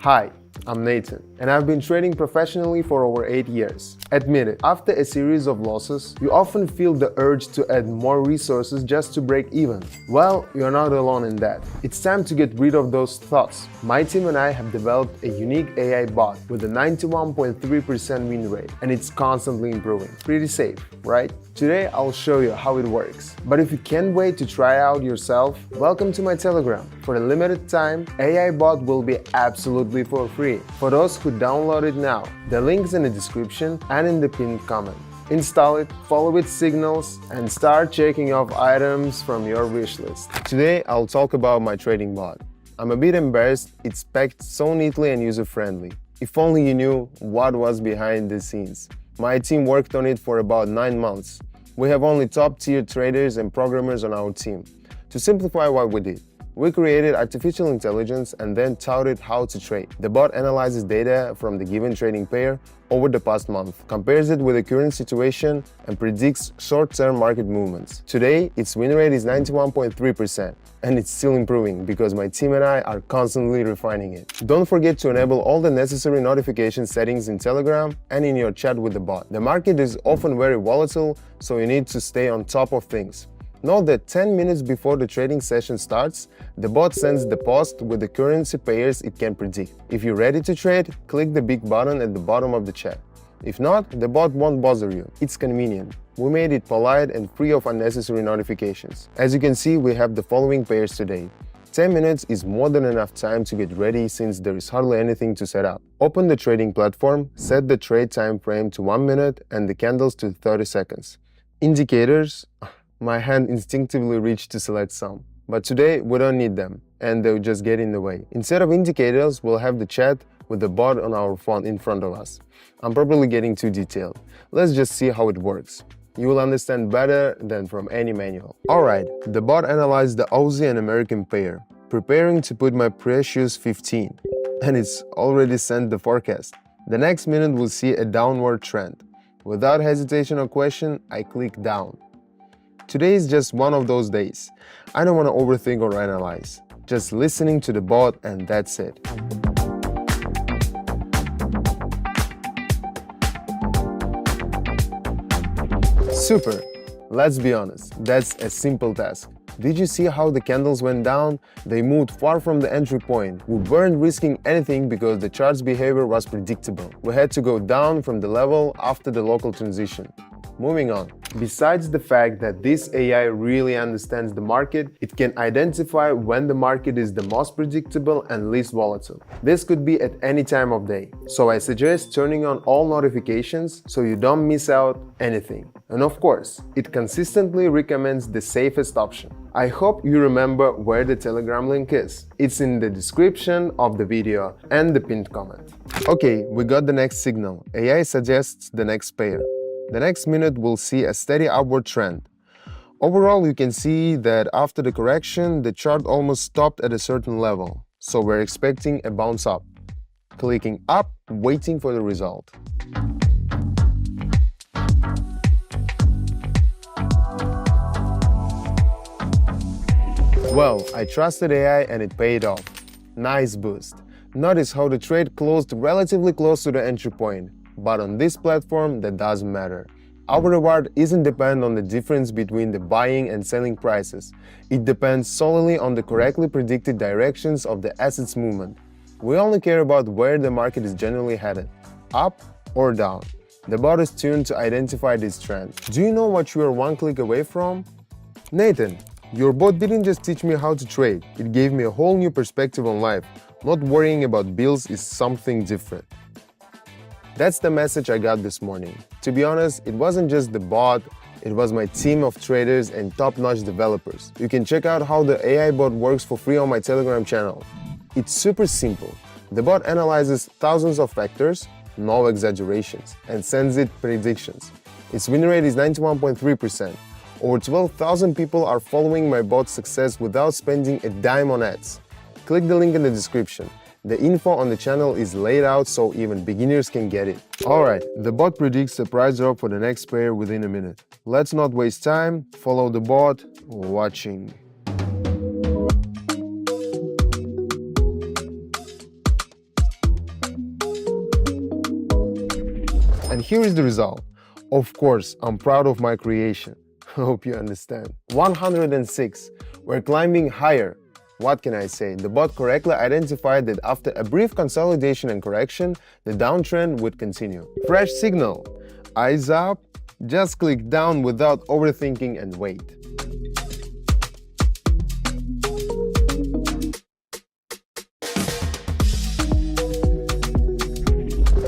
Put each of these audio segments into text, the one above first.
Hi, I'm Nathan, and I've been trading professionally for over 8 years. Admit it, after a series of losses, you often feel the urge to add more resources just to break even. Well, you're not alone in that. It's time to get rid of those thoughts. My team and I have developed a unique AI bot with a 91.3% win rate, and it's constantly improving. Pretty safe, right? Today, I'll show you how it works. But if you can't wait to try out yourself, welcome to my Telegram. For a limited time, AI bot will be absolutely for free. For those who download it now, the link's in the description and in the pinned comment. Install it, follow its signals, and start checking off items from your wish list. Today, I'll talk about my trading bot. I'm a bit embarrassed, it's packed so neatly and user-friendly. If only you knew what was behind the scenes. My team worked on it for about 9 months. We have only top-tier traders and programmers on our team. To simplify what we did, we created artificial intelligence and then taught it how to trade. The bot analyzes data from the given trading pair over the past month, compares it with the current situation, and predicts short-term market movements. Today, its win rate is 91.3%, and it's still improving because my team and I are constantly refining it. Don't forget to enable all the necessary notification settings in Telegram and in your chat with the bot. The market is often very volatile, so you need to stay on top of things. Note that 10 minutes before the trading session starts, the bot sends the post with the currency pairs it can predict. If you're ready to trade, click the big button at the bottom of the chat. If not, the bot won't bother you. It's convenient. We made it polite and free of unnecessary notifications. As you can see, we have the following pairs today. 10 minutes is more than enough time to get ready since there is hardly anything to set up. Open the trading platform, set the trade time frame to 1 minute and the candles to 30 seconds. Indicators. My hand instinctively reached to select some. But today, we don't need them, and they'll just get in the way. Instead of indicators, we'll have the chat with the bot on our phone in front of us. I'm probably getting too detailed. Let's just see how it works. You will understand better than from any manual. Alright, the bot analyzed the Aussie and American pair, preparing to put my precious 15. And it's already sent the forecast. The next minute we'll see a downward trend. Without hesitation or question, I click down. Today is just one of those days. I don't want to overthink or analyze. Just listening to the bot and that's it. Super! Let's be honest, that's a simple task. Did you see how the candles went down? They moved far from the entry point. We weren't risking anything because the chart's behavior was predictable. We had to go down from the level after the local transition. Moving on. Besides the fact that this AI really understands the market, it can identify when the market is the most predictable and least volatile. This could be at any time of day. So I suggest turning on all notifications so you don't miss out anything. And of course, it consistently recommends the safest option. I hope you remember where the Telegram link is. It's in the description of the video and the pinned comment. Okay, we got the next signal. AI suggests the next pair. The next minute we'll see a steady upward trend. Overall, you can see that after the correction, the chart almost stopped at a certain level, so we're expecting a bounce up. Clicking up, waiting for the result. Well, I trusted AI and it paid off. Nice boost. Notice how the trade closed relatively close to the entry point. But on this platform, that doesn't matter. Our reward isn't dependent on the difference between the buying and selling prices. It depends solely on the correctly predicted directions of the asset's movement. We only care about where the market is generally headed, up or down. The bot is tuned to identify this trend. Do you know what you are one click away from? Nathan, your bot didn't just teach me how to trade, it gave me a whole new perspective on life. Not worrying about bills is something different. That's the message I got this morning. To be honest, it wasn't just the bot, it was my team of traders and top-notch developers. You can check out how the AI bot works for free on my Telegram channel. It's super simple. The bot analyzes thousands of factors, no exaggerations, and sends it predictions. Its win rate is 91.3%. Over 12,000 people are following my bot's success without spending a dime on ads. Click the link in the description. The info on the channel is laid out so even beginners can get it. Alright, the bot predicts a price drop for the next pair within a minute. Let's not waste time, follow the bot, watching. And here is the result. Of course, I'm proud of my creation. Hope you understand. 106. We're climbing higher. What can I say? The bot correctly identified that after a brief consolidation and correction, the downtrend would continue. Fresh signal. Eyes up. Just click down without overthinking and wait.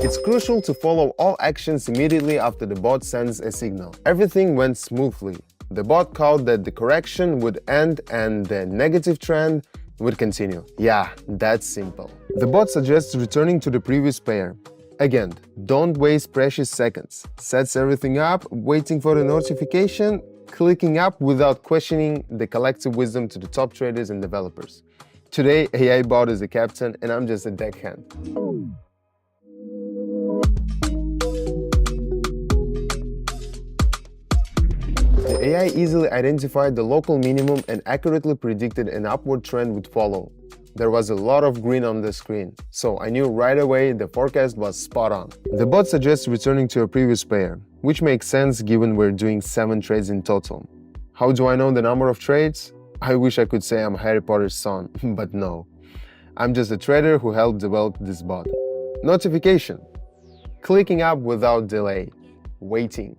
It's crucial to follow all actions immediately after the bot sends a signal. Everything went smoothly. The bot caught that the correction would end and the negative trend would continue. Yeah, that's simple. The bot suggests returning to the previous pair. Again, don't waste precious seconds. Sets everything up, waiting for the notification, clicking up without questioning the collective wisdom to the top traders and developers. Today, AI bot is the captain and I'm just a deckhand. The AI easily identified the local minimum and accurately predicted an upward trend would follow. There was a lot of green on the screen, so I knew right away the forecast was spot on. The bot suggests returning to a previous pair, which makes sense given we're doing 7 trades in total. How do I know the number of trades? I wish I could say I'm Harry Potter's son, but no. I'm just a trader who helped develop this bot. Notification. Clicking up without delay. Waiting.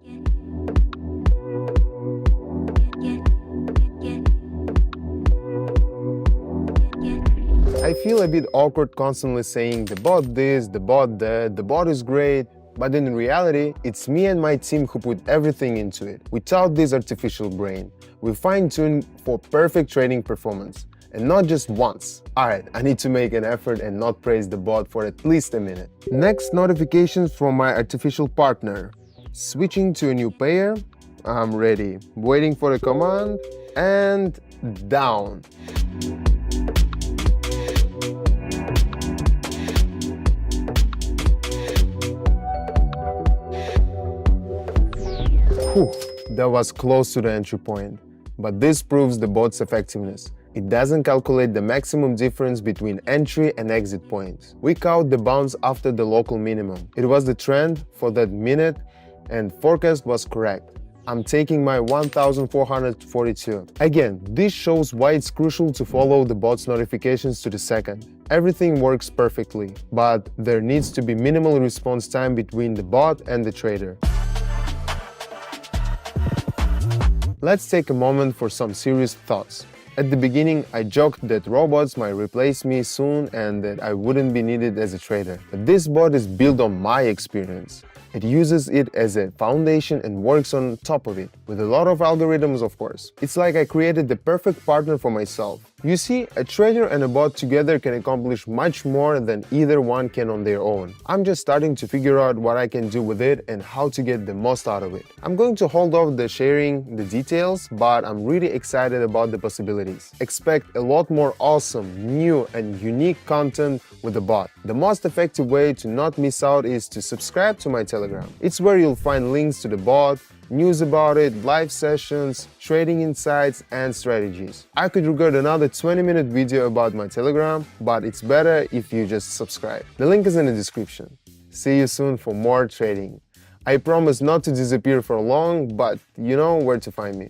I feel a bit awkward constantly saying the bot this, the bot that, the bot is great, but in reality, it's me and my team who put everything into it. Without this artificial brain, we fine-tune for perfect trading performance, and not just once. Alright, I need to make an effort and not praise the bot for at least a minute. Next, notifications from my artificial partner. Switching to a new pair, I'm ready. Waiting for the command, and down. Whew, that was close to the entry point, but this proves the bot's effectiveness. It doesn't calculate the maximum difference between entry and exit points. We count the bounce after the local minimum. It was the trend for that minute and forecast was correct. I'm taking my 1442. Again, this shows why it's crucial to follow the bot's notifications to the second. Everything works perfectly, but there needs to be minimal response time between the bot and the trader. Let's take a moment for some serious thoughts. At the beginning, I joked that robots might replace me soon and that I wouldn't be needed as a trader. But this bot is built on my experience. It uses it as a foundation and works on top of it, with a lot of algorithms of course. It's like I created the perfect partner for myself. You see, a trader and a bot together can accomplish much more than either one can on their own. I'm just starting to figure out what I can do with it and how to get the most out of it. I'm going to hold off the sharing the details, but I'm really excited about the possibilities. Expect a lot more awesome, new and unique content with the bot. The most effective way to not miss out is to subscribe to my Telegram. It's where you'll find links to the bot, news about it, live sessions, trading insights, and strategies. I could record another 20-minute video about my Telegram, but it's better if you just subscribe. The link is in the description. See you soon for more trading. I promise not to disappear for long, but you know where to find me.